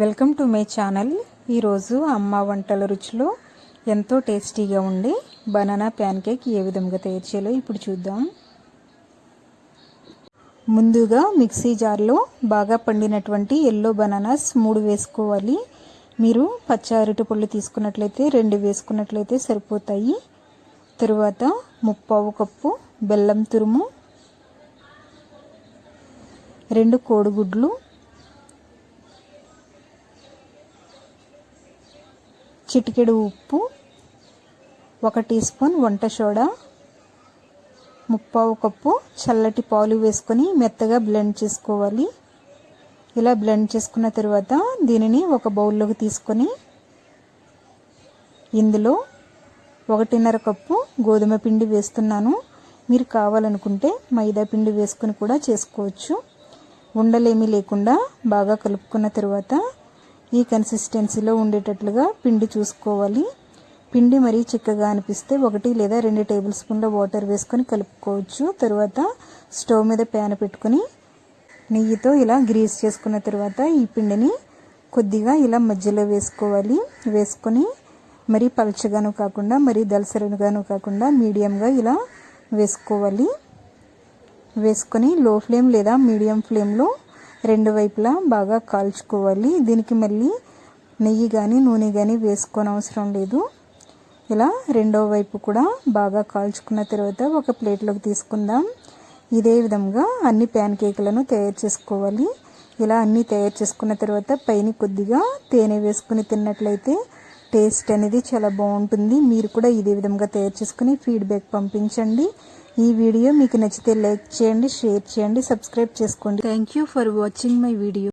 Welcome to my channel. ఈరోజు అమ్మ వంటల రుచిలో ఎంతో టేస్టీగా ఉండే బనానా ప్యాన్ కేక్ ఏ విధంగా తయారు చేయాలో ఇప్పుడు చూద్దాం. ముందుగా మిక్సీ జార్లో బాగా పండినటువంటి ఎల్లో బనానాస్ 3 వేసుకోవాలి. మీరు పచ్చ అరటిపళ్ళు తీసుకున్నట్లయితే 2 వేసుకున్నట్లయితే సరిపోతాయి. తరువాత 1/4 కప్పు బెల్లం తురుము, 2 కోడిగుడ్లు, చిటికెడు ఉప్పు, 1 టీ స్పూన్ వంట సోడా, 1/4 కప్పు చల్లటి పాలు వేసుకొని మెత్తగా బ్లెండ్ చేసుకోవాలి. ఇలా బ్లెండ్ చేసుకున్న తర్వాత దీనిని ఒక బౌల్లోకి తీసుకొని ఇందులో 1.5 కప్పు గోధుమ పిండి వేస్తున్నాను. మీరు కావాలనుకుంటే మైదా పిండి వేసుకొని కూడా చేసుకోవచ్చు. ఉండలేమీ లేకుండా బాగా కలుపుకున్న తర్వాత ఈ కన్సిస్టెన్సీలో ఉండేటట్లుగా పిండి చూసుకోవాలి. పిండి మరీ చిక్కగా అనిపిస్తే 1 లేదా 2 టేబుల్ స్పూన్ల వాటర్ వేసుకొని కలుపుకోవచ్చు. తర్వాత స్టవ్ మీద ప్యాన్ పెట్టుకొని నెయ్యితో ఇలా గ్రీస్ చేసుకున్న తర్వాత ఈ పిండిని కొద్దిగా ఇలా మధ్యలో వేసుకోవాలి. వేసుకొని మరీ పలచగాను కాకుండా మరీ దలసరిగాను కాకుండా మీడియంగా ఇలా వేసుకోవాలి. వేసుకొని లో ఫ్లేమ్ లేదా మీడియం ఫ్లేమ్లో 2 వైపులా బాగా కాల్చుకోవాలి. దీనికి మళ్ళీ నెయ్యి కానీ నూనె కానీ వేసుకోని అవసరం లేదు. ఇలా రెండో వైపు కూడా బాగా కాల్చుకున్న తర్వాత ఒక ప్లేట్లోకి తీసుకుందాం. ఇదే విధంగా అన్ని ప్యాన్ కేకులను తయారు చేసుకోవాలి. ఇలా అన్నీ తయారు చేసుకున్న తర్వాత పైన కొద్దిగా తేనె వేసుకుని తిన్నట్లయితే టేస్ట్ అనేది చాలా బాగుంటుంది. మీరు కూడా ఇదే విధంగా తయారు చేసుకుని ఫీడ్బ్యాక్ పంపించండి. ఈ వీడియో మీకు నచ్చితే లైక్ చేయండి, షేర్ చేయండి, సబ్స్క్రైబ్ చేసుకోండి. Thank you for watching my video.